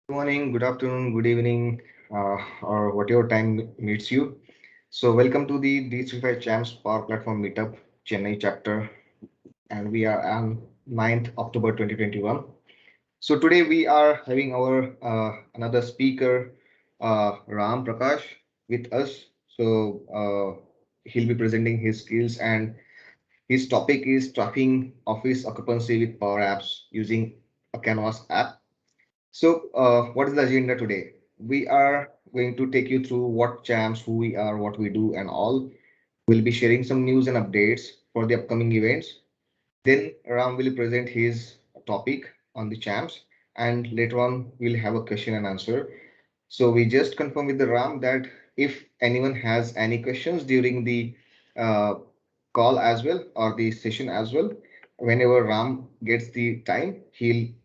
Good morning, good afternoon, good evening, or whatever time meets you. So, welcome to the D35 Champs Power Platform Meetup Chennai chapter, and we are on 9th October 2021. So, today we are having our another speaker, Ram Prakash, with us. He'll be presenting his skills, and his topic is tracking office occupancy with Power Apps using a Canvas app. What is the agenda today? We are going to take you through what Champs, who we are, what we do, and all. We'll be sharing some news and updates for the upcoming events. Then Ram will present his topic on the Champs, and later on we'll have a question and answer. So we just confirm with the Ram that if anyone has any questions during the uh, call as well or the session as well, whenever Ram gets the time, he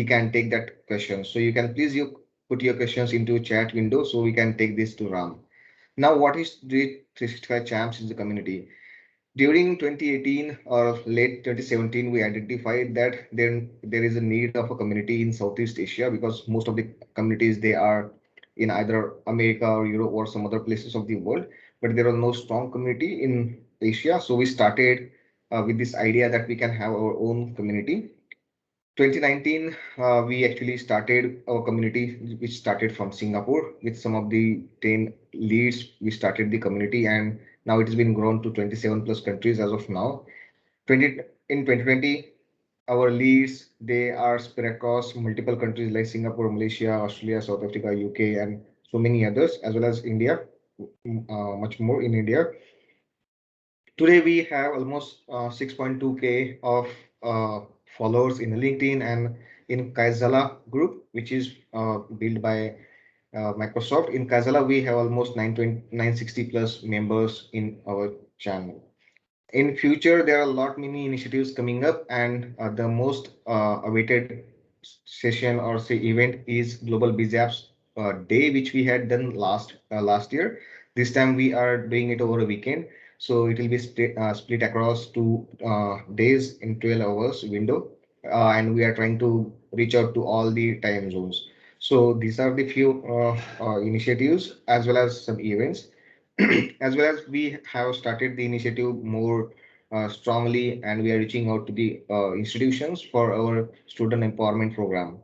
can take that question. So you can please you put your questions into chat window so we can take this to Ram. Now, what is the 365 Champs in the community? During 2018 or late 2017, we identified that there is a need of a community in Southeast Asia because most of the communities they are in either America or Europe or some other places of the world, but there was no strong community in Asia. So we started with this idea that we can have our own community. 2019, we actually started our community, which started from Singapore with some of the 10 leads. We started the community, and now it has been grown to 27 plus countries as of now. 20 in 2020, our leads they are spread across multiple countries like Singapore, Malaysia, Australia, South Africa, UK, and so many others, as well as India, much more in India. Today we have almost 6.2K of followers in LinkedIn and in Kaizala group, which is built by Microsoft. In Kaizala, we have almost 960 plus members in our channel. In future, there are a lot many initiatives coming up, and the most awaited session or say event is Global Biz Apps Day, which we had done last year. This time we are doing it over a weekend, so it will be split across 2 days in 12 hours window, and we are trying to reach out to all the time zones. So these are the few initiatives as well as some events. As well as we have started the initiative more strongly, and we are reaching out to the institutions for our student empowerment program.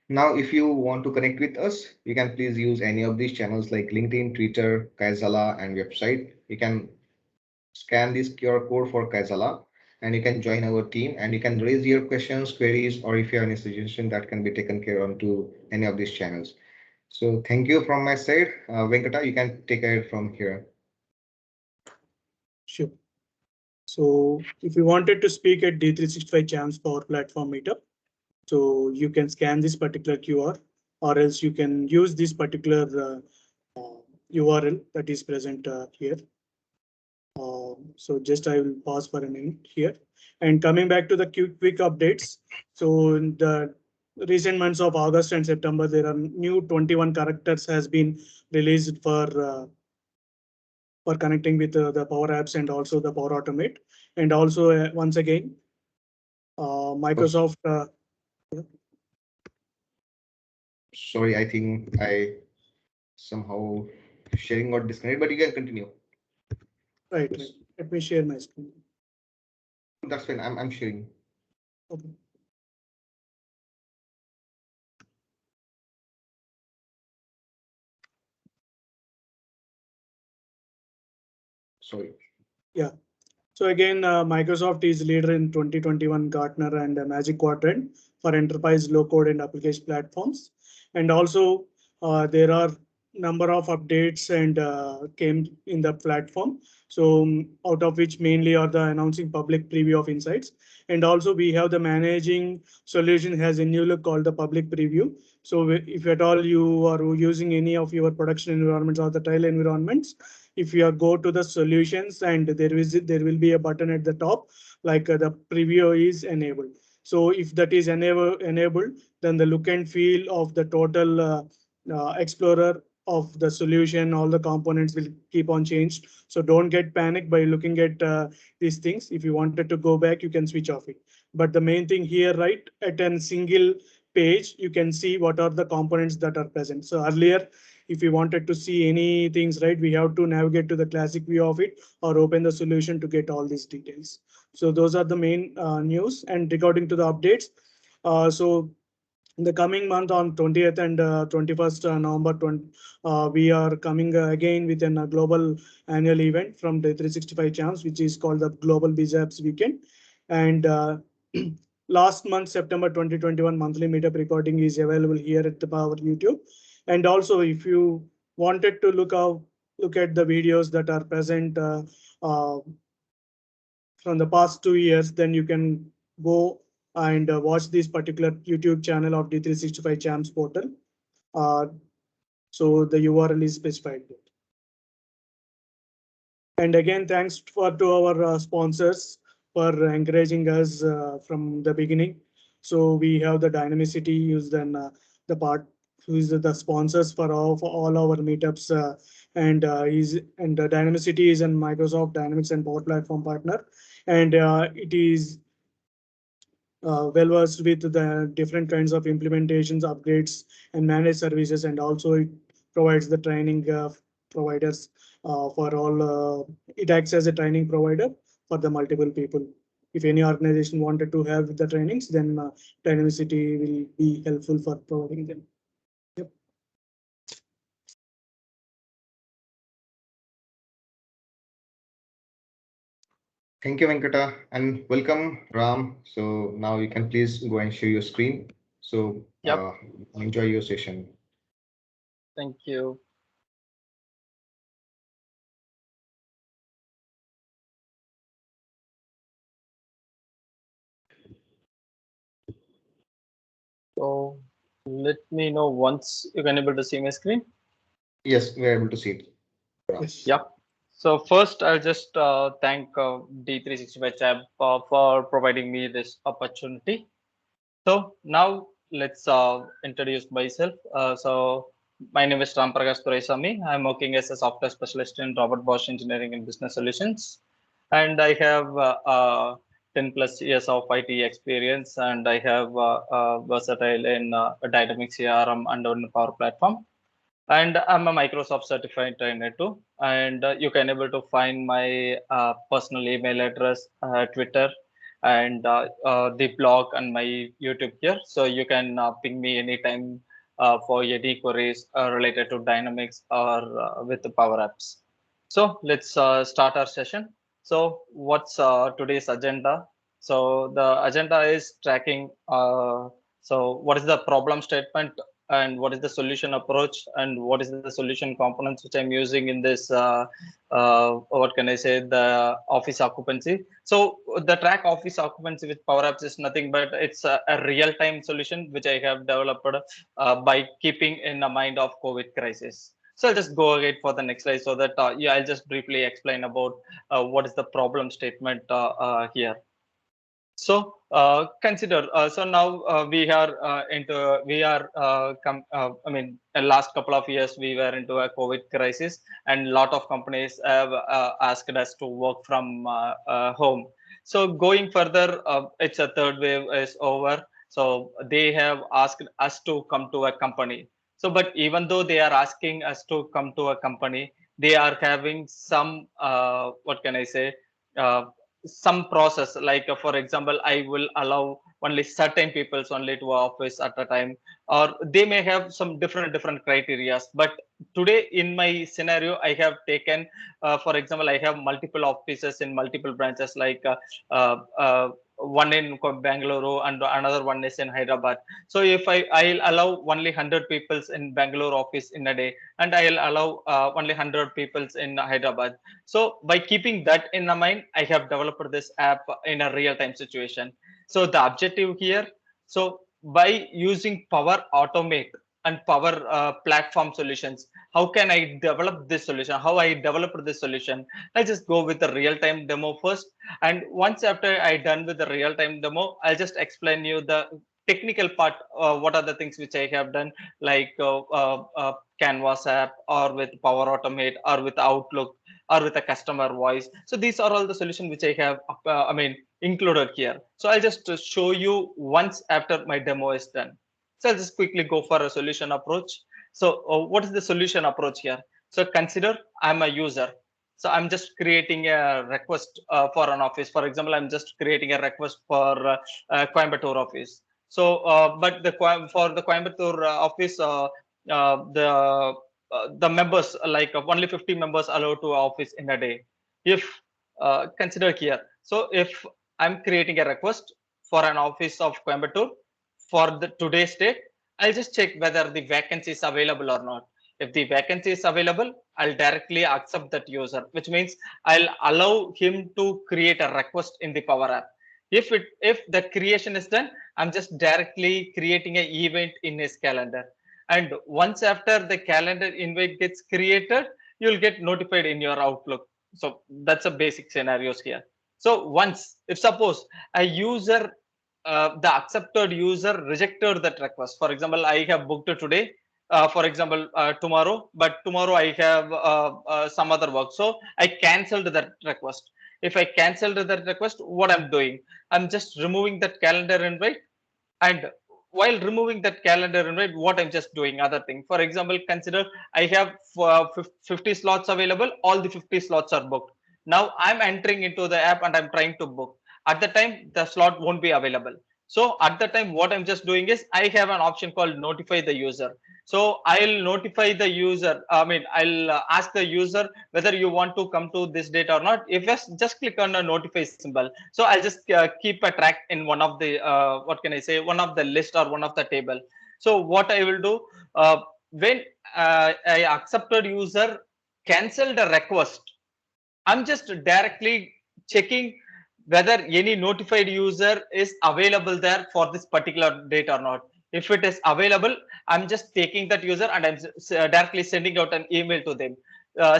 Now, if you want to connect with us, you can please use any of these channels like LinkedIn, Twitter, Kaizala, and website. You can scan this QR code for Kaizala, and you can join our team, and you can raise your questions, queries, or if you have any suggestion that can be taken care onto any of these channels. So thank you from my side. Venkata, you can take it from here. Sure. So if you wanted to speak at D365 Champs Power Platform Meetup, so you can scan this particular QR, or else you can use this particular URL that is present here. So just I will pause for a minute here. And coming back to the quick updates. So in the recent months of August and September, there are new 21 characters has been released for connecting with the Power Apps and also the Power Automate. And also once again, Microsoft. Sorry, I think I somehow sharing got disconnected, but you can continue. Right, right. Let me share my screen. That's fine. I'm sharing. Okay. Sorry. Yeah. So again, Microsoft is leader in 2021 Gartner and Magic Quadrant for enterprise low code and application platforms. And also there are number of updates and came in the platform. So out of which mainly are the announcing public preview of insights. And also we have the managing solution has a new look called the public preview. So if at all you are using any of your production environments or the trial environments, if you go to the solutions and there will be a button at the top like the preview is enabled. So if that is enabled, then the look and feel of the total explorer of the solution, all the components will keep on changed. So don't get panicked by looking at these things. If you wanted to go back, you can switch off it. But the main thing here, right, at a single page, you can see what are the components that are present. So earlier, if you wanted to see any things, right, we have to navigate to the classic view of it or open the solution to get all these details. So those are the main news. And regarding to the updates, so in the coming month on 20th and 21st November 20, we are coming again with a global annual event from the 365 Champs, which is called the Global BizApps Weekend. And last month, September 2021 monthly meetup recording is available here at our YouTube. And also, if you wanted to look at the videos that are present from the past 2 years, then you can go and watch this particular YouTube channel of D365 Champs portal. So the URL is specified there. And again, thanks to our sponsors for encouraging us from the beginning. So we have the Dynamicity, who's then who is the sponsors for all our meetups, and Dynamicity is a Microsoft Dynamics and Power Platform partner, and it is well versed with the different kinds of implementations, upgrades, and managed services, and also it provides the training providers for all. It acts as a training provider for the multiple people. If any organization wanted to have the trainings, then Dynamicity will be helpful for providing them. Yep. Thank you, Venkata, and welcome, Ram. So now you can please go and share your screen. So Yep. enjoy your session. Thank you. So let me know once you can able to see my screen. Yes, we are able to see it. Yes. Yeah. So first, I'll just thank D365 Champ for providing me this opportunity. So now let's introduce myself. So my name is Ram Prakash Turaisamy. I'm working as a software specialist in Robert Bosch Engineering and Business Solutions, and I have 10 plus years of IT experience, and I have versatile in Dynamics CRM and on Power Platform. And I'm a Microsoft certified trainer too. And you can able to find my personal email address, Twitter, and the blog and my YouTube here. So you can ping me anytime for any queries related to Dynamics or with the Power Apps. So let's start our session. So what's today's agenda? So the agenda is tracking. So what is the problem statement and what is the solution approach and what is the solution components which I'm using in this what can I say, the office occupancy. So the track office occupancy with Power Apps is nothing but it's a real-time solution which I have developed by keeping in the mind of COVID crisis. So I'll just go ahead for the next slide so that yeah, I'll just briefly explain about what is the problem statement here. So consider so now we are I mean, the last couple of years we were into a COVID crisis, and a lot of companies have asked us to work from home. So going further, it's a third wave is over. So they have asked us to come to a company. So, but even though they are asking us to come to a company, they are having some what can I say? Some process, like for example, I will allow only certain peoples only to office at a time, or they may have some different criterias. But today in my scenario, I have taken for example, I have multiple offices in multiple branches, like uh, uh, one in Bangalore and another one is in Hyderabad. So if I'll allow only 100 peoples in Bangalore office in a day, and I'll allow only 100 peoples in Hyderabad. So by keeping that in mind, I have developed this app in a real-time situation. So the objective here, so by using Power Automate and Power Platform solutions, how can I develop this solution? How I developed this solution? I'll just go with the real-time demo first. And once after I done with the real-time demo, I'll just explain you the technical part. What are the things which I have done, like Canvas app, or with Power Automate, or with Outlook, or with a customer voice. So these are all the solutions which I have, I mean, included here. So I'll just show you once after my demo is done. So I'll just quickly go for a solution approach. So what is the solution approach here? So consider I'm a user. So I'm just creating a request for an office. For example, I'm just creating a request for Coimbatore office. So, but for the Coimbatore office, the members like only 50 members allowed to office in a day. If consider here, so if I'm creating a request for an office of Coimbatore for the today's date, I'll just check whether the vacancy is available or not. If the vacancy is available, I'll directly accept that user, which means I'll allow him to create a request in the Power App. If the creation is done, I'm just directly creating an event in his calendar. And once after the calendar invite gets created, you'll get notified in your Outlook. So that's a basic scenarios here. So once, if suppose a user, the accepted user rejected that request. For example, I have booked it today. For example, tomorrow, but tomorrow I have some other work. So I cancelled that request. If I cancelled that request, what I'm doing, I'm just removing that calendar invite. And while removing that calendar invite, what I'm just doing other thing. For example, consider I have 50 slots available. All the 50 slots are booked. Now I'm entering into the app and I'm trying to book. At the time, the slot won't be available. So at the time, what I'm just doing is I have an option called notify the user. So I'll notify the user. I mean, I'll ask the user whether you want to come to this date or not. If yes, just click on the notify symbol. So I'll just keep a track in one of the what can I say, one of the list or one of the table. So what I will do when I accepted user cancelled a request, I'm just directly checking whether any notified user is available there for this particular date or not. If it is available, I'm just taking that user and I'm directly sending out an email to them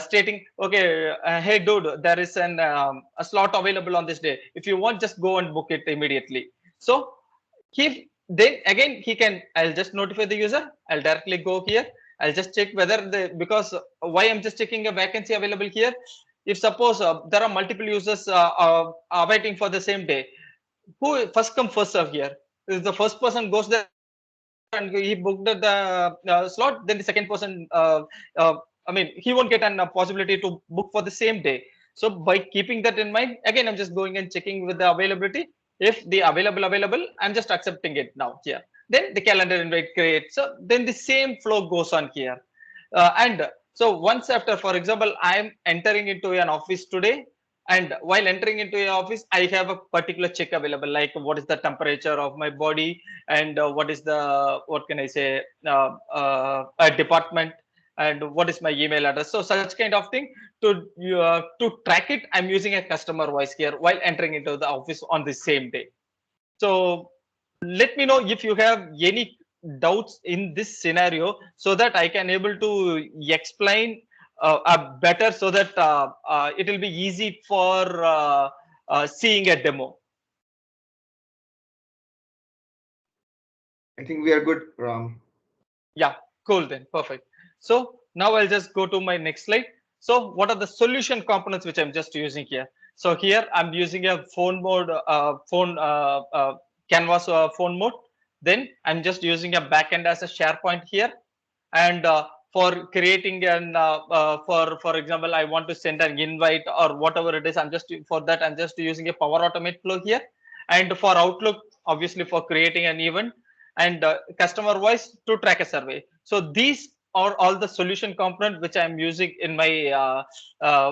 stating, okay, hey dude, there is a slot available on this day. If you want, just go and book it immediately. So then again he can, I'll just notify the user. I'll directly go here. I'll just check whether because why I'm just checking a vacancy available here. If suppose there are multiple users waiting for the same day, who first come first serve here. If the first person goes there and he booked the slot, then the second person, I mean, he won't get a possibility to book for the same day. So by keeping that in mind, again, I'm just going and checking with the availability. If the available, I'm just accepting it now here. Then the calendar invite creates. So then the same flow goes on here. And so once after, for example, I'm entering into an office today, and while entering into an office, I have a particular check available, like what is the temperature of my body, and what is the, what can I say, a department, and what is my email address. So such kind of thing to track it, I'm using a customer voice here while entering into the office on the same day. So let me know if you have any doubts in this scenario so that I can able to explain better, so that it will be easy for seeing a demo. I think we are good, Ram. Yeah, cool then, perfect. So now I'll just go to my next slide. So what are the solution components which I'm just using here? So here I'm using a phone mode, Canvas phone mode. Then I'm just using a backend as a SharePoint here. And for creating an, for example, I want to send an invite or whatever it is, I'm just using a Power Automate flow here. And for Outlook, obviously for creating an event, and customer voice to track a survey. So these are all the solution component which I'm using in my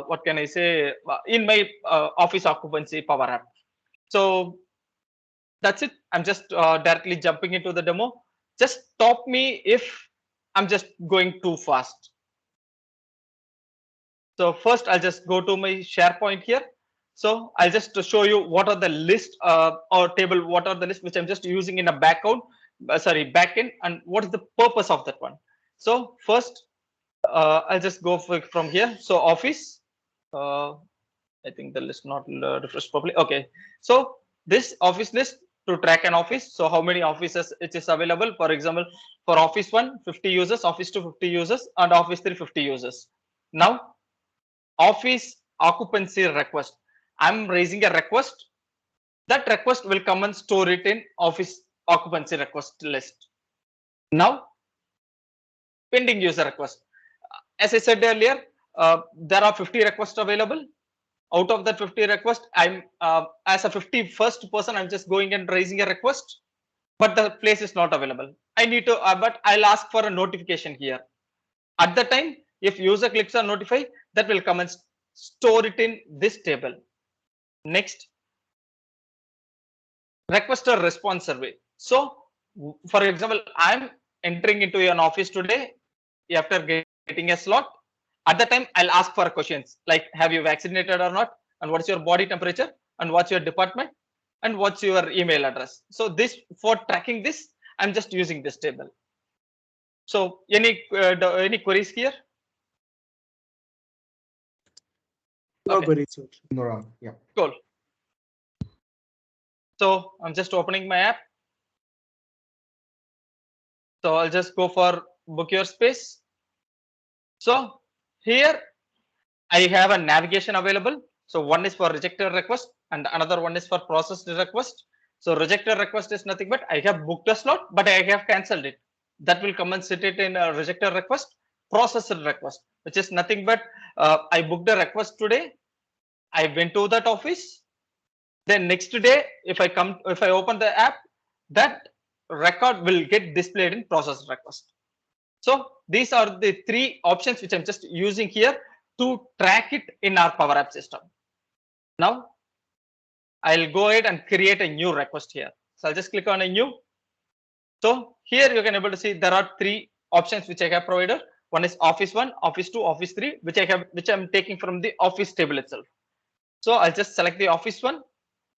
what can I say, in my office occupancy Power App. So that's it. I'm just directly jumping into the demo. Just stop me if I'm just going too fast. So first I'll just go to my SharePoint here. So I'll just show you what are the list or table, what are the list which I'm just using in a backend, and what is the purpose of that one. So first I'll just go from here. So office, I think the list not refreshed properly. Okay, so this office list to track an office. So how many offices it is available? For example, for office 1, 50 users, office 2, 50 users, and office 3, 50 users. Now office occupancy request. I'm raising a request. That request will come and store it in office occupancy request list. Now, pending user request. As I said earlier, there are 50 requests available. Out of that 50 requests, I'm as a 51st person, I'm just going and raising a request, but the place is not available. I need to, but I'll ask for a notification here. At the time, if user clicks on notify, that will come and store it in this table. Next, requester response survey. So, for example, I'm entering into an office today after getting a slot. At the time, I'll ask for questions like, have you vaccinated or not? And what's your body temperature? And what's your department? And what's your email address? So this, for tracking this, I'm just using this table. So any queries here? No Okay. queries. Sir. No, Ram. Yeah. Cool. So I'm just opening my app. So I'll just go for book your space. So here I have a navigation available. So one is for rejected request and another one is for processed request. So rejected request is nothing but I have booked a slot, but I have cancelled it. That will come and sit it in a rejected request. Processed request, which is nothing but I booked a request today. I went to that office. Then next day, if I open the app, that record will get displayed in processed request. So these are the three options which I'm just using here to track it in our Power App system. Now I'll go ahead and create a new request here. So I'll just click on a new. So here you can able to see there are three options which I have provided. One is Office 1, Office 2, Office 3, which I'm taking from the Office table itself. So I'll just select the Office 1.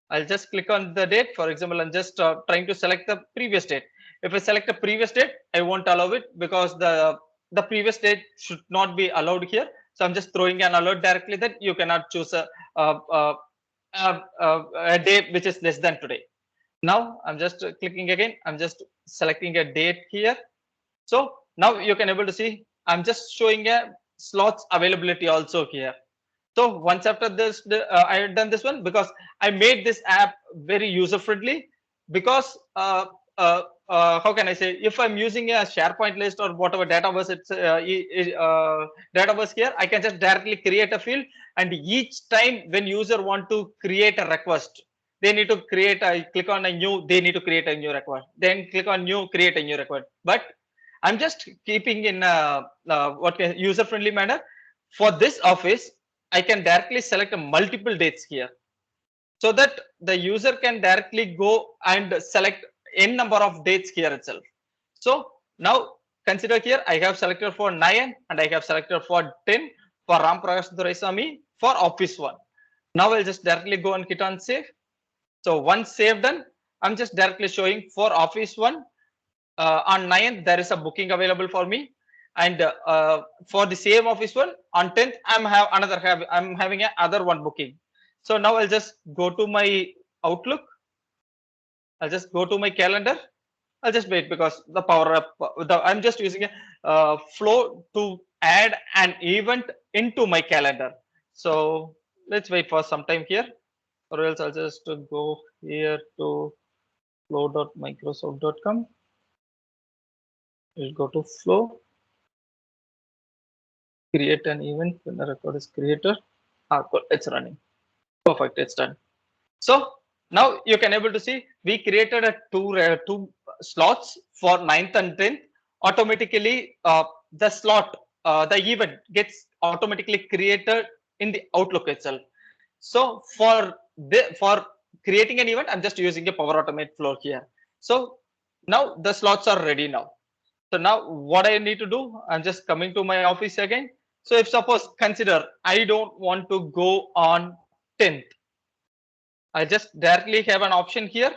I'll just click on the date. For example, I'm just trying to select the previous date. If I select the previous date, I won't allow it because the previous date should not be allowed here. So I'm just throwing an alert directly that you cannot choose a date which is less than today. Now I'm just clicking again. I'm just selecting a date here. So now you can able to see I'm just showing a slots availability also here. So once after this, I had done this one because I made this app very user friendly because how can I say, if I'm using a SharePoint list or whatever Dataverse it's Dataverse here, I can just directly create a field, and each time when user want to create a request, they need to create a click on a new, they need to create a new request, then click on new, create a new request. But I'm just keeping in what user friendly manner. For this office, I can directly select multiple dates here so that the user can directly go and select n number of dates here itself. So now consider here I have selected for 9 and I have selected for 10 for Ram Prakash Doraisamy for Office 1. Now I'll just directly go and hit on save. So once save done, I'm just directly showing for Office 1 on 9th there is a booking available for me, and for the same Office 1 on 10th I'm having another one booking. So now I'll just go to my Outlook. I'll just go to my calendar. I'll just wait because the Power App, I'm just using a flow to add an event into my calendar. So let's wait for some time here, or else I'll just go here to flow.microsoft.com. We'll go to flow, create an event when the record is created. Cool, it's running. Perfect, it's done. So now you can able to see we created a two slots for 9th and 10th. Automatically, the slot, the event gets automatically created in the Outlook itself. So for creating an event, I'm just using a Power Automate flow here. So now the slots are ready now. So now what I need to do, I'm just coming to my office again. So if suppose consider I don't want to go on 10th, I just directly have an option here.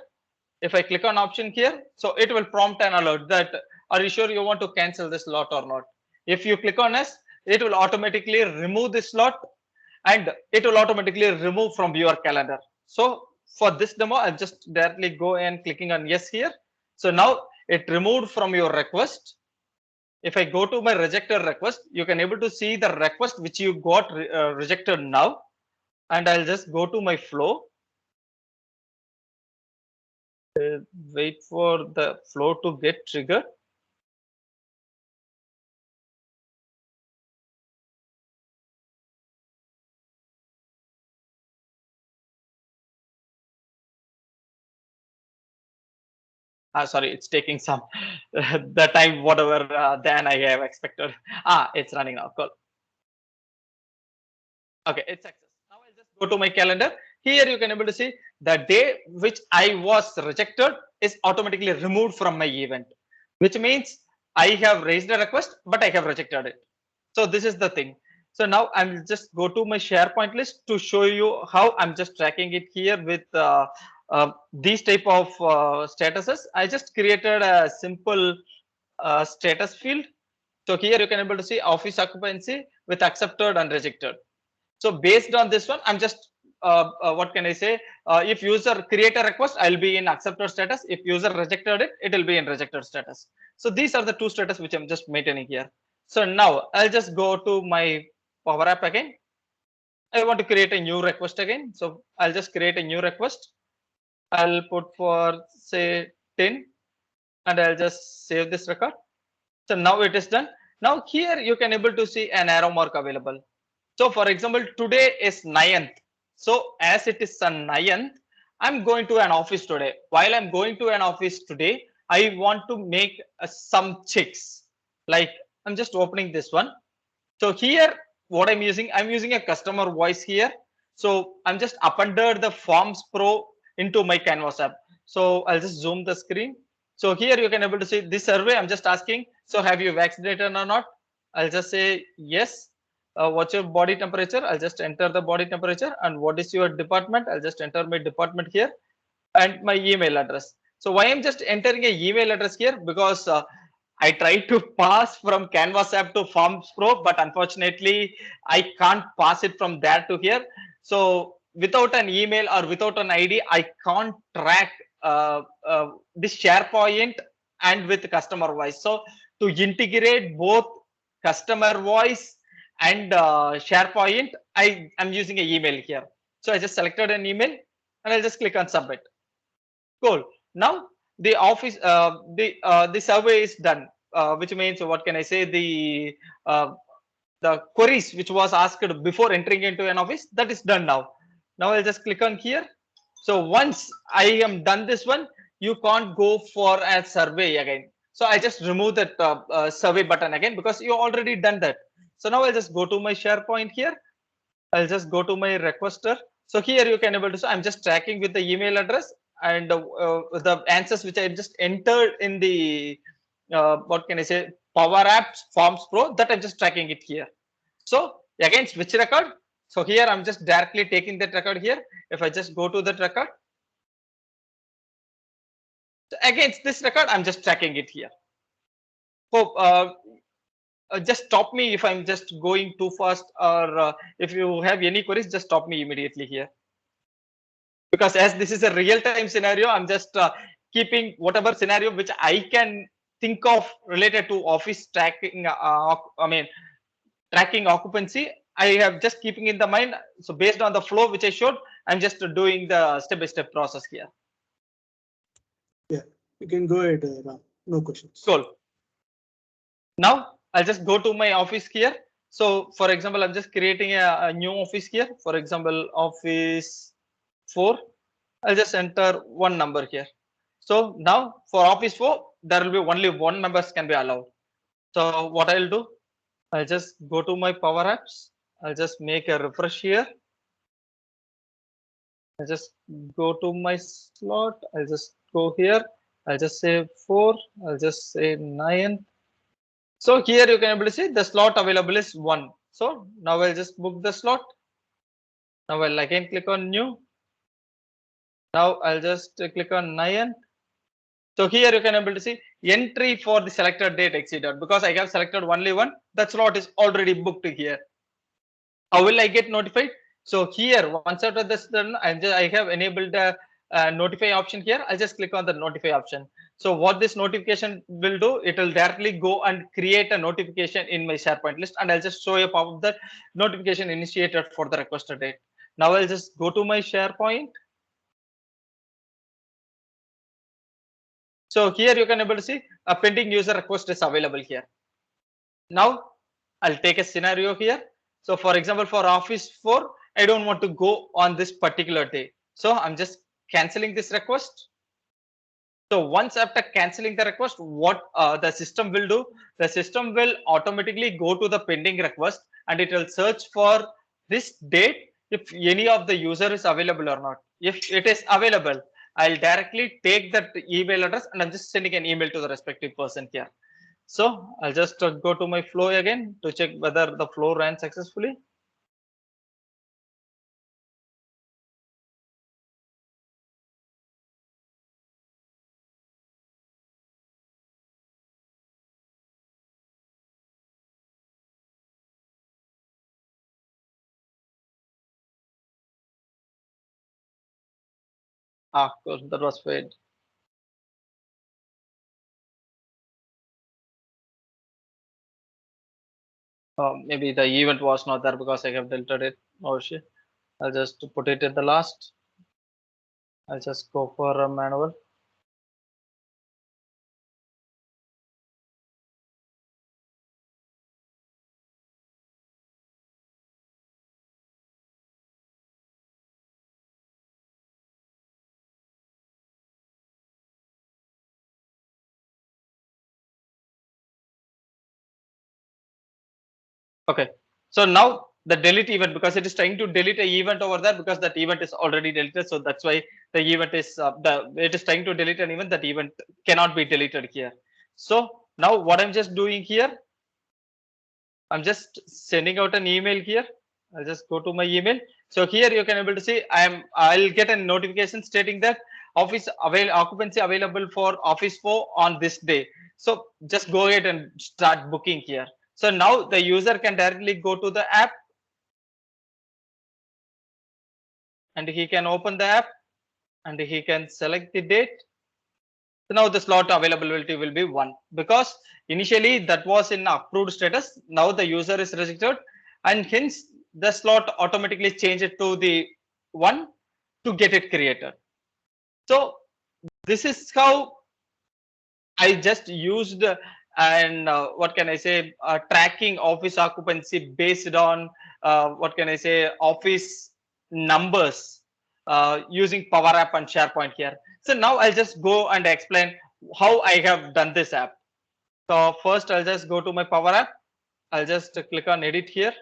If I click on option here, so it will prompt an alert that are you sure you want to cancel this slot or not? If you click on yes, it will automatically remove this slot and it will automatically remove from your calendar. So for this demo, I'll just directly go and clicking on yes here. So now it removed from your request. If I go to my rejected request, you can able to see the request which you got rejected now, and I'll just go to my flow. Wait for the flow to get triggered. Sorry, it's taking some the time whatever than I have expected. It's running now. Cool. Okay, it's success. Now I'll just go to my calendar. Here you can able to see the day which I was rejected is automatically removed from my event, which means I have raised a request, but I have rejected it. So this is the thing. So now I'm just go to my SharePoint list to show you how I'm just tracking it here with these type of statuses. I just created a simple status field. So here you can able to see office occupancy with accepted and rejected. So based on this one, I'm just what can I say? If user create a request, I'll be in accepted status. If user rejected it, it will be in rejected status. So these are the two status which I'm just maintaining here. So now I'll just go to my Power App again. I want to create a new request again. So I'll just create a new request. I'll put for say 10 and I'll just save this record. So now it is done. Now here you can able to see an arrow mark available. So for example, today is 9th. So as it is a 9th, I'm going to an office today. While I'm going to an office today, I want to make some checks. Like I'm just opening this one. So here, what I'm using a customer voice here. So I'm just appended the Forms Pro into my Canvas app. So I'll just zoom the screen. So here you can able to see this survey. I'm just asking, so have you vaccinated or not? I'll just say yes. What's your body temperature? I'll just enter the body temperature. And what is your department? I'll just enter my department here and my email address. So why I'm just entering a email address here? Because I tried to pass from Canvas app to Forms Pro, but unfortunately I can't pass it from there to here. So without an email or without an ID, I can't track this SharePoint and with customer voice. So to integrate both customer voice and SharePoint, I am using an email here. So I just selected an email and I'll just click on submit. Cool. Now the office, the survey is done, which means what can I say? The queries which was asked before entering into an office, that is done now. Now I'll just click on here. So once I am done this one, you can't go for a survey again. So I just remove that survey button again because you already done that. So now I'll just go to my SharePoint here. I'll just go to my requester. So here you can able to, so I'm just tracking with the email address and the answers which I just entered in the, what can I say, Power Apps Forms Pro, that I'm just tracking it here. So again, switch record. So here I'm just directly taking that record here. If I just go to that record, so against this record, I'm just tracking it here. So just stop me if I'm just going too fast, or if you have any queries, just stop me immediately here. Because as this is a real-time scenario, I'm just keeping whatever scenario which I can think of related to office tracking. Tracking occupancy. I have just keeping in the mind. So based on the flow which I showed, I'm just doing the step-by-step process here. Yeah, you can go ahead, Ram. No questions. Cool. Now I'll just go to my office here. So for example, I'm just creating a new office here. For example, office 4. I'll just enter one number here. So now for office 4, there will be only one members can be allowed. So what I'll do, I'll just go to my Power Apps. I'll just make a refresh here. I'll just go to my slot. I'll just go here. I'll just say 4. I'll just say 9. So here you can able to see the slot available is 1. So now I'll just book the slot. Now I'll again click on new. Now I'll just click on 9. So here you can able to see entry for the selected date exceeded, because I have selected only one. That slot is already booked here. How will I get notified? So here, once after this done, I have enabled the notify option here. I'll just click on the notify option. So what this notification will do, it will directly go and create a notification in my SharePoint list, and I'll just show you a pop-up that notification initiated for the requested date. Now I'll just go to my SharePoint. So here you can able to see a pending user request is available here. Now I'll take a scenario here. So for example, for Office 4, I don't want to go on this particular day. So I'm just canceling this request. So once after canceling the request, what the system will do, the system will automatically go to the pending request and it will search for this date if any of the user is available or not. If it is available, I'll directly take that email address and I'm just sending an email to the respective person here. So I'll just go to my flow again to check whether the flow ran successfully. Ah, cool, that was failed. Maybe the event was not there because I have deleted it. Oh shit. I'll just put it at the last. I'll just go for a manual. Okay. So now the delete event, because it is trying to delete a event over there because that event is already deleted. So that's why the event is it is trying to delete an event. That event cannot be deleted here. So now what I'm just doing here, I'm just sending out an email here. I'll just go to my email. So here you can able to see I'll get a notification stating that occupancy available for Office 4 on this day. So just go ahead and start booking here. So now the user can directly go to the app and he can open the app and he can select the date. So now the slot availability will be 1 because initially that was in approved status. Now the user is registered and hence the slot automatically change it to the 1 to get it created. So this is how I just used and what can I say tracking office occupancy based on what can I say office numbers using Power App and SharePoint here. So now I'll just go and explain how I have done this app. So first I'll just go to my Power App. I'll just click on edit here.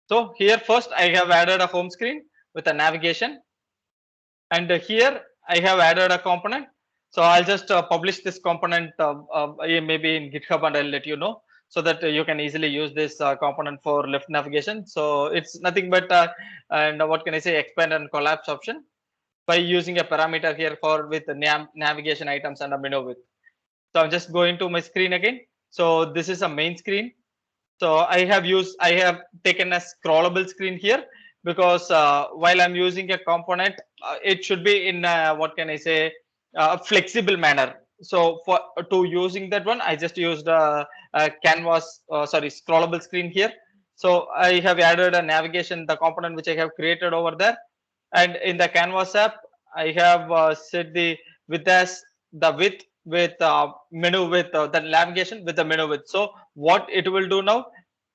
So here first I have added a home screen with a navigation, and here I have added a component. So I'll just publish this component maybe in GitHub and I'll let you know so that you can easily use this component for left navigation. So it's nothing but and what can I say expand and collapse option by using a parameter here for with the navigation items and a menu width. So I'm just going to my screen again. So this is a main screen. So I have taken a scrollable screen here because while I'm using a component, it should be in what can I say a flexible manner. So for to using that one, I just used a canvas, sorry, scrollable screen here. So I have added a navigation, the component which I have created over there, and in the canvas app, I have set the width as the width with menu with the navigation with the menu width. So what it will do now,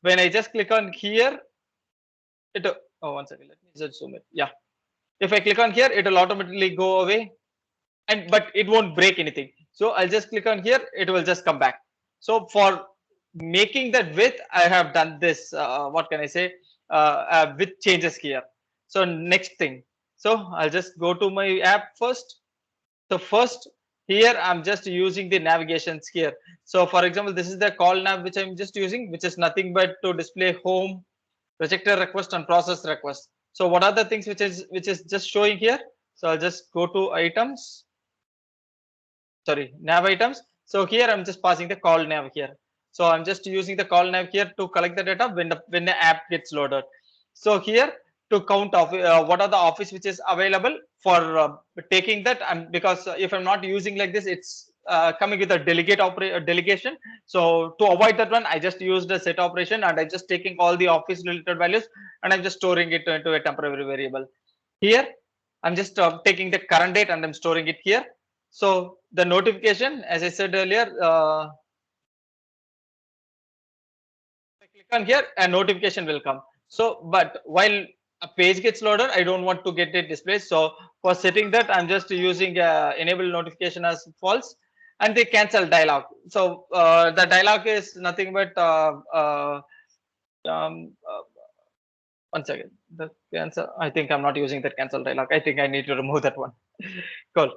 when I just click on here, it oh 1 second, let me just zoom it. Yeah, if I click on here, it will automatically go away, and but it won't break anything. So I'll just click on here, it will just come back. So for making that width, I have done this. What can I say? Width changes here. So next thing. So I'll just go to my app first. So first here I'm just using the navigations here. So for example, this is the call nav which I'm just using, which is nothing but to display home, rejected request and process request. So what are the things which is just showing here? So I'll just go to items, sorry, nav items. So here I'm just passing the call nav here. So I'm just using the call nav here to collect the data when the app gets loaded. So here to count of what are the office which is available for taking that, and because if I'm not using like this, it's coming with a delegation. So to avoid that one, I just used a set operation and I'm just taking all the office related values and I'm just storing it into a temporary variable. Here I'm just taking the current date and I'm storing it here. So the notification, as I said earlier, I click on here, a notification will come. So, but while a page gets loaded, I don't want to get it displayed. So for setting that, I'm just using enable notification as false and the cancel dialog. So the dialog is nothing but um, uh, one second. The cancel. I think I'm not using that cancel dialog. I think I need to remove that one. Cool.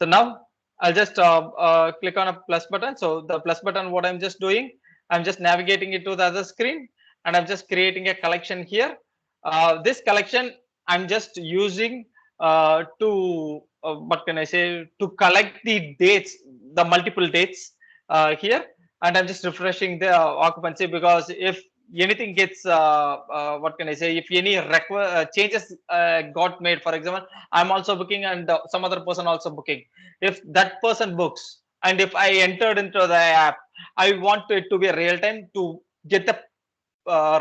So now I'll just click on a plus button. So the plus button, what I'm just doing, I'm just navigating it to the other screen and I'm just creating a collection here. This collection I'm just using to, what can I say, to collect the dates, the multiple dates here. And I'm just refreshing the occupancy because if anything gets, what can I say, if any changes got made, for example, I'm also booking and some other person also booking. If that person books and if I entered into the app, I want it to be real time to get the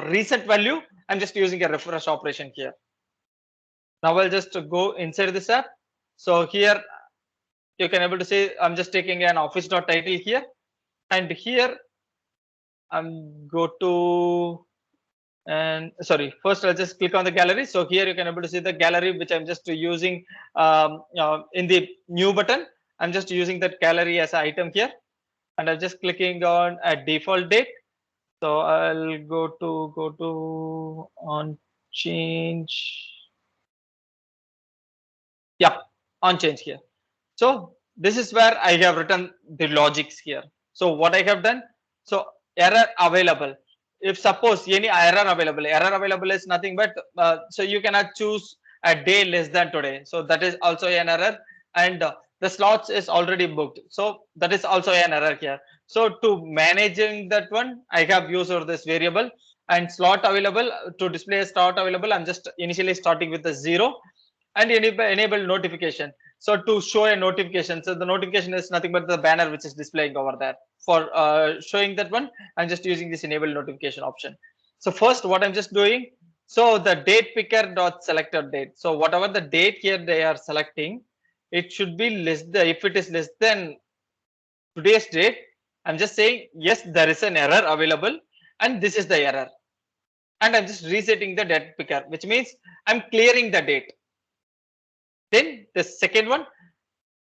recent value. I'm just using a refresh operation here. Now I'll just go inside this app. So here you can able to say I'm just taking an office.title here, and here I'm go to, and sorry, first I'll just click on the gallery. So here you can able to see the gallery which I'm just using in the new button. I'm just using that gallery as an item here, and I'm just clicking on a default date. So I'll go to on change. Yeah, on change here. So this is where I have written the logics here. So what I have done, so error available. If suppose any error available is nothing but, so you cannot choose a day less than today. So that is also an error, and the slots is already booked. So that is also an error here. So to managing that one, I have used this variable and slot available. To display a slot available, I'm just initially starting with the 0 and enable notification. So to show a notification, so the notification is nothing but the banner which is displaying over there. For showing that one, I'm just using this enable notification option. So first, what I'm just doing, so the date picker dot selected date. So whatever the date here they are selecting, it should be less than, if it is less than today's date, I'm just saying yes, there is an error available, and this is the error, and I'm just resetting the date picker, which means I'm clearing the date. Then the second one,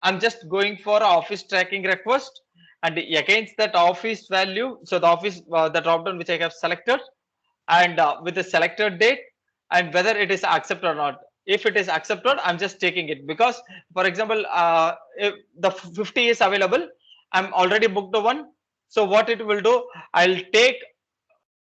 I'm just going for office tracking request, and against that office value, so the office, the drop down which I have selected, and with the selected date and whether it is accepted or not. If it is accepted, I'm just taking it because, for example, if the 50 is available, I'm already booked the one. So what it will do, I'll take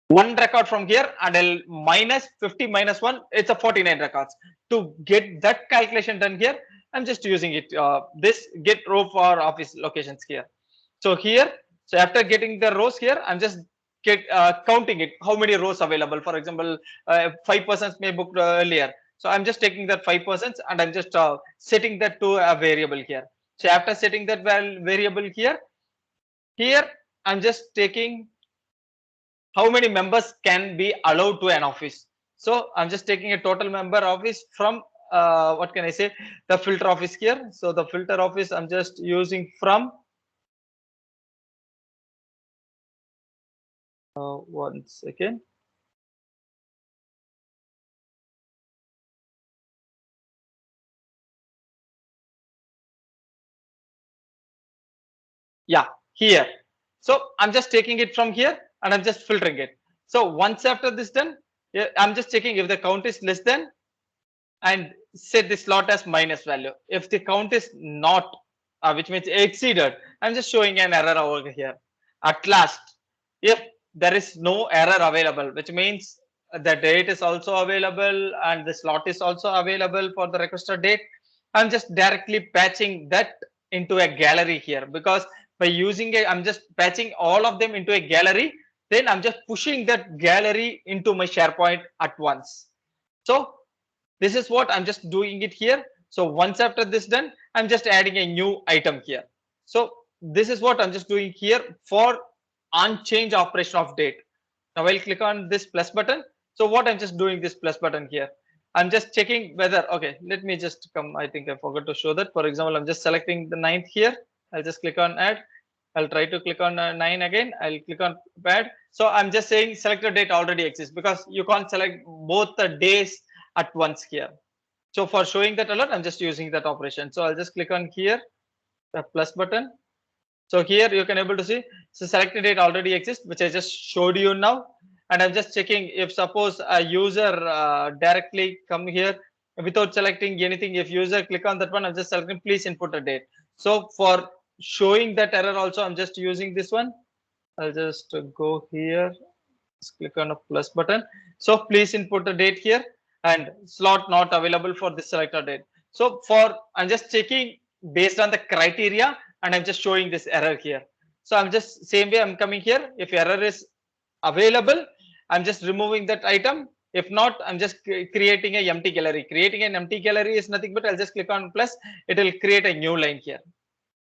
one record from here and I'll minus 50 minus 1, it's a 49 records. To get that calculation done here, I'm just using it, this get row for office locations here. So here, so after getting the rows here, I'm just counting it, how many rows available. For example, 5% may book earlier. So I'm just taking that 5% and I'm just setting that to a variable here. So after setting that variable here, I'm just taking how many members can be allowed to an office. So I'm just taking a total member office from, what can I say, the filter office here. So the filter office I'm just using from, one second. Yeah, here. So I'm just taking it from here and I'm just filtering it. So once after this done, yeah, I'm just checking if the count is less than and set the slot as minus value. If the count is not, which means exceeded, I'm just showing an error over here. At last, if there is no error available, which means the date is also available and the slot is also available for the requested date, I'm just directly patching that into a gallery here, because by using a, I'm just patching all of them into a gallery, then I'm just pushing that gallery into my SharePoint at once. So this is what I'm just doing it here. So once after this done, I'm just adding a new item here. So this is what I'm just doing here for on change operation of date. Now I'll click on this plus button. So what I'm just doing this plus button here. I'm just checking whether, okay, let me just come. I think I forgot to show that. For example, I'm just selecting the 9th here. I'll just click on add. I'll try to click on 9 again. I'll click on add. So I'm just saying selected date already exists because you can't select both the days at once here. So for showing that alert, I'm just using that operation. So I'll just click on here, the plus button. So here you can able to see, so selected date already exists, which I just showed you now. And I'm just checking if suppose a user directly come here without selecting anything. If user click on that one, I'm just selecting please input a date. So for showing that error also, I'm just using this one. I'll just go here, just click on a plus button. So please input the date here and slot not available for this selected date. So for I'm just checking based on the criteria and I'm just showing this error here. So I'm just same way I'm coming here. If error is available, I'm just removing that item. If not, I'm just creating a empty gallery. Creating an empty gallery is nothing but I'll just click on plus. It will create a new line here.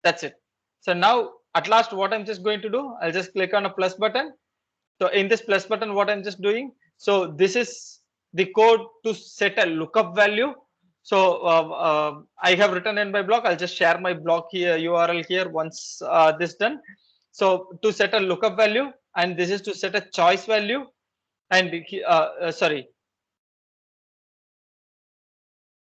That's it. So now at last, what I'm just going to do, I'll just click on a plus button. So in this plus button, what I'm just doing, so this is the code to set a lookup value. So I have written in my blog. I'll just share my blog here URL here once this done. So to set a lookup value, and this is to set a choice value, and sorry,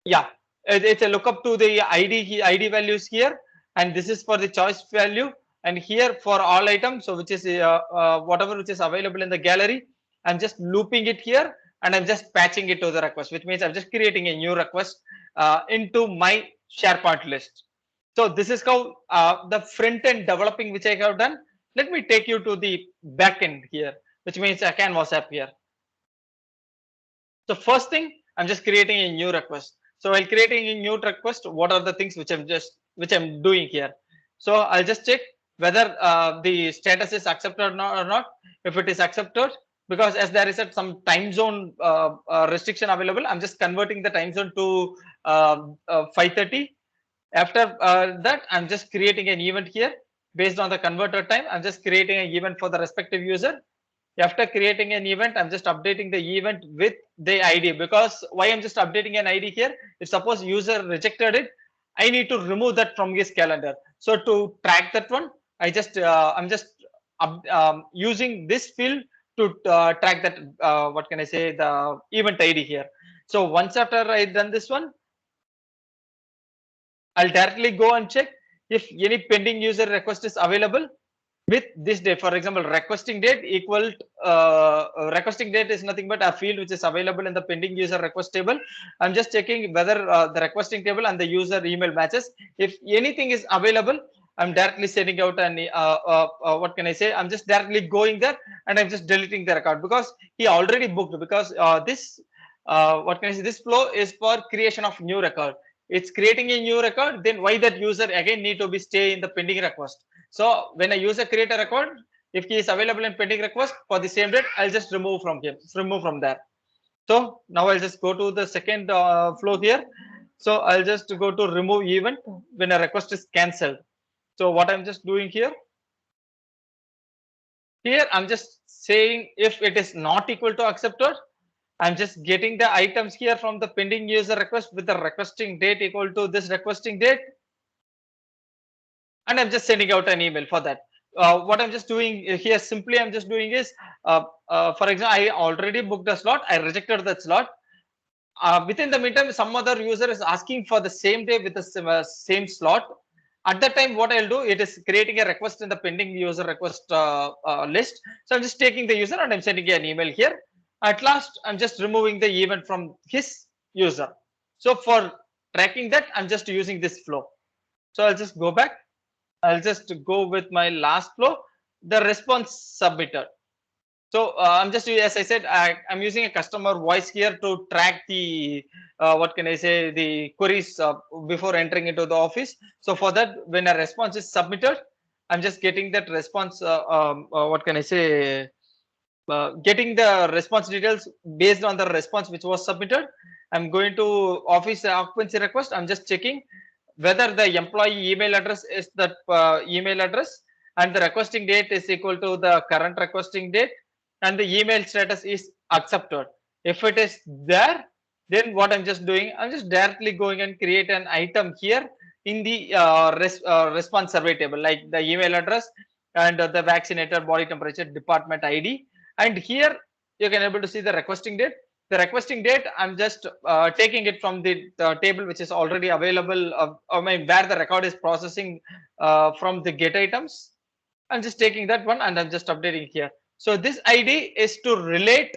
yeah, it's a lookup to the ID values here, and this is for the choice value, and here for all items, so which is whatever which is available in the gallery, I'm just looping it here and I'm just patching it to the request, which means I'm just creating a new request into my SharePoint list. So this is how the front end developing which I have done. Let me take you to the back end here, which means a Canvas app here. So first thing, I'm just creating a new request. So while creating a new request, what are the things which I'm doing here? So I'll just check whether the status is accepted or not. If it is accepted, because as there is some time zone restriction available, I'm just converting the time zone to 5:30. After that, I'm just creating an event here based on the converter time. I'm just creating an event for the respective user. After creating an event, I'm just updating the event with the ID, because why I'm just updating an ID here, if suppose user rejected it, I need to remove that from his calendar. So to track that one, I'm just using this field to track that what can I say, the event ID here. So once after I done this one, I'll directly go and check if any pending user request is available with this date. For example, requesting date equal requesting date is nothing but a field which is available in the pending user request table. I'm just checking whether the requesting table and the user email matches. If anything is available, I'm directly sending out an what can I say, I'm just directly going there and I'm just deleting the record, because he already booked, because this what can I say, this flow is for creation of new record. It's creating a new record, then why that user again need to be stay in the pending request. So when a user create a record, if he is available in pending request for the same date, I'll just remove from there. So now I'll just go to the second flow here. So I'll just go to remove event when a request is cancelled. So what I'm just doing here, I'm just saying if it is not equal to accepted, I'm just getting the items here from the pending user request with the requesting date equal to this requesting date. And I'm just sending out an email for that. What I'm just doing here, simply I'm just doing is, for example, I already booked a slot. I rejected that slot. Within the meantime, some other user is asking for the same day with the same slot. At that time, what I'll do, it is creating a request in the pending user request list. So I'm just taking the user and I'm sending an email here. At last, I'm just removing the event from his user. So for tracking that, I'm just using this flow. So I'll just go back. I'll just go with my last flow, the response submitted. So I'm just, as I said, I'm using a customer voice here to track the, what can I say, the queries before entering into the office. So for that, when a response is submitted, I'm just getting that response, what can I say, getting the response details based on the response which was submitted. I'm going to office occupancy request. I'm just checking whether the employee email address is that email address, and the requesting date is equal to the current requesting date, and the email status is accepted. If it is there, Then what I'm just doing, I'm just directly going and create an item here in the response survey table, like the email address and the vaccinator, body temperature, department ID. And here you can able to see the requesting date. The requesting date, I'm just taking it from the table which is already available. I mean, where the record is processing from the get items. I'm just taking that one and I'm just updating here. So this ID is to relate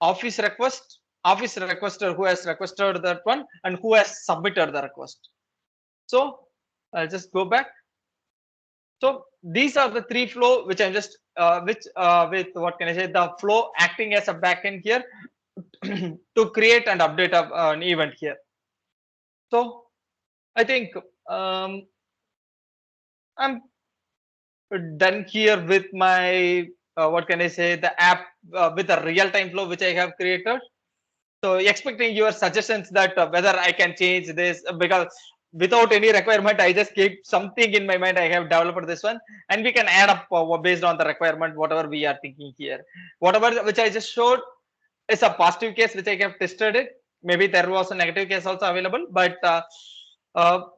office requester who has requested that one and who has submitted the request. So I'll just go back. So these are the three flow which I'm just with what can I say, the flow acting as a backend here to create and update an event here. So I think I'm done here with my what can I say, the app with the real-time flow which I have created. So expecting your suggestions that whether I can change this, because without any requirement, I just keep something in my mind. I have developed this one, and we can add up based on the requirement, whatever we are thinking here. Whatever which I just showed is a positive case which I have tested it. Maybe there was a negative case also available, but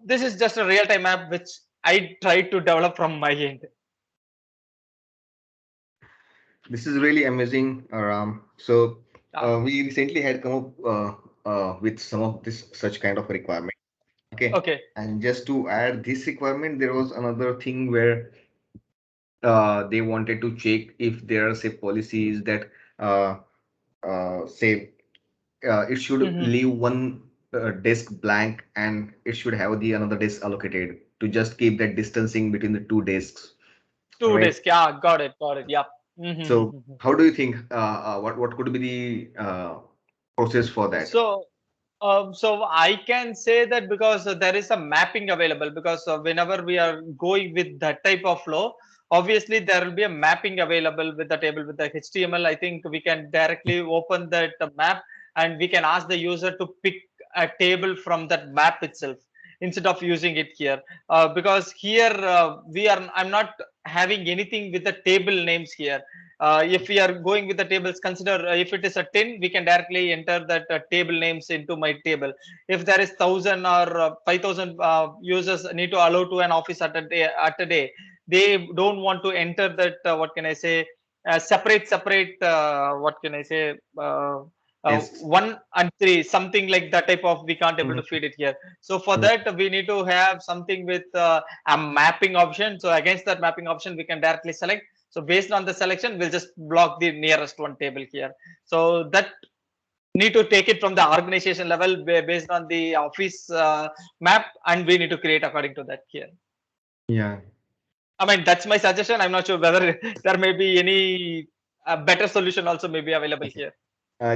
this is just a real-time app which I tried to develop from my end. This is really amazing, Ram. So we recently had come up with some of this such kind of requirement. Okay. Okay. And just to add this requirement, there was another thing where they wanted to check if there are say policies that say it should leave one desk blank and it should have the another desk allocated to just keep that distancing between the two desks. Two right? desks. Yeah, got it. Yeah. So how do you think what could be the process for that? So so I can say that because there is a mapping available, because whenever we are going with that type of flow, obviously there will be a mapping available with the table with the HTML. I think we can directly open that map and we can ask the user to pick a table from that map itself instead of using it here. Because here I'm not having anything with the table names here. If we are going with the tables, consider if it is a 10, we can directly enter that table names into my table. If there is 1,000 or 5,000 users need to allow to an office at a day, they don't want to enter that what can I say, separate what can I say, Yes. 1 and 3, something like that type of, we can't able to feed it here. So for that we need to have something with a mapping option. So against that mapping option we can directly select. So based on the selection, we'll just block the nearest one table here. So that need to take it from the organization level based on the office map, and we need to create according to that here. Yeah. I mean, that's my suggestion. I'm not sure whether there may be any better solution also may be available here.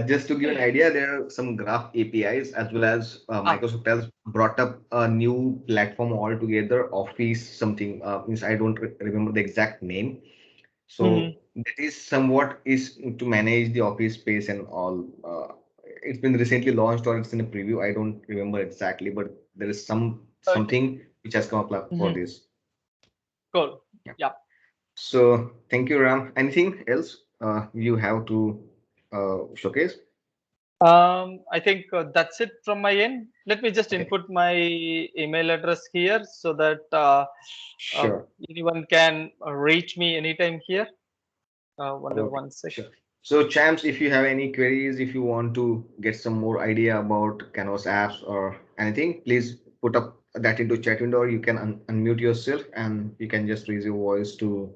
Just to give an idea, there are some graph APIs as well as Microsoft has brought up a new platform altogether, Office something, means I don't remember the exact name. So that is somewhat is to manage the office space and all. It's been recently launched or it's in a preview. I don't remember exactly, but there is something which has come up for this. Cool. Yeah. So thank you, Ram. Anything else you have to showcase? I think that's it from my end. Let me just input my email address here so that anyone can reach me anytime here. One second. Sure. So champs, if you have any queries, if you want to get some more idea about Canvas apps or anything, please put up that into chat window, or you can unmute yourself and you can just raise your voice to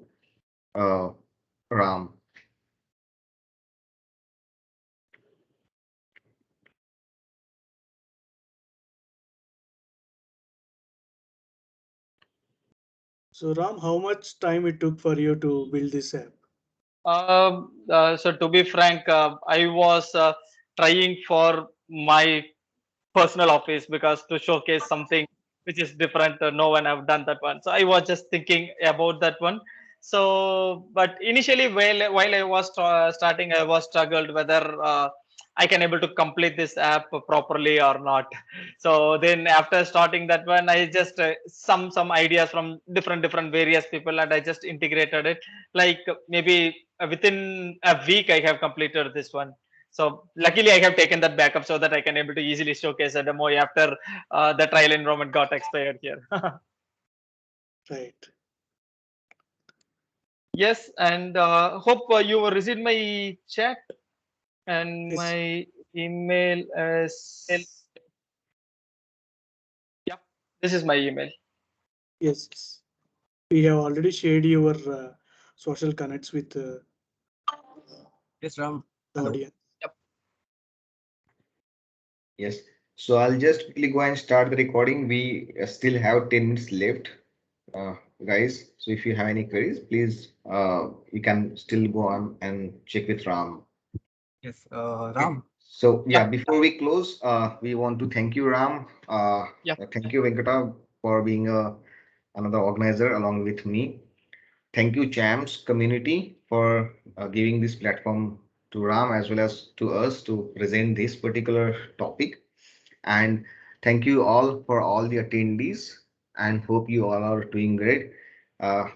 Ram. So Ram, how much time it took for you to build this app? So to be frank, I was trying for my personal office, because to showcase something which is different, no one have done that one. So I was just thinking about that one. So, but initially, while I was starting, I was struggled whether I can able to complete this app properly or not. So then after starting that one, I just some ideas from different various people, and I just integrated it. Like maybe within a week, I have completed this one. So luckily I have taken that backup so that I can able to easily showcase a demo after the trial environment got expired here. Right. Yes, and hope you received my chat and Yes. my email is, yeah, this is my email. Yes. We have already shared your social connects with Yes, Ram. the Hello. audience. Yes. So I'll just quickly go and start the recording. We still have 10 minutes left, guys. So if you have any queries, please, you can still go on and check with Ram. Yes, Ram. So yeah, Yeah. before we close, we want to thank you, Ram. Yeah. Thank you, Venkata, for being another organizer along with me. Thank you, Champs community, for giving this platform to Ram as well as to us to present this particular topic. And thank you all for all the attendees, and hope you all are doing great.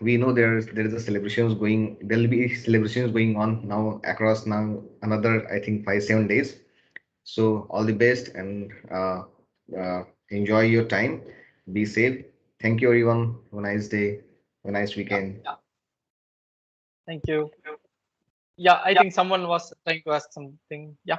We know there is a celebrations going. There'll be celebrations going on now across now another, I think, 5-7 days. So all the best, and enjoy your time. Be safe. Thank you, everyone. Have a nice day. Have a nice weekend. Yeah. Thank you. Yeah, I think someone was trying to ask something. Yeah.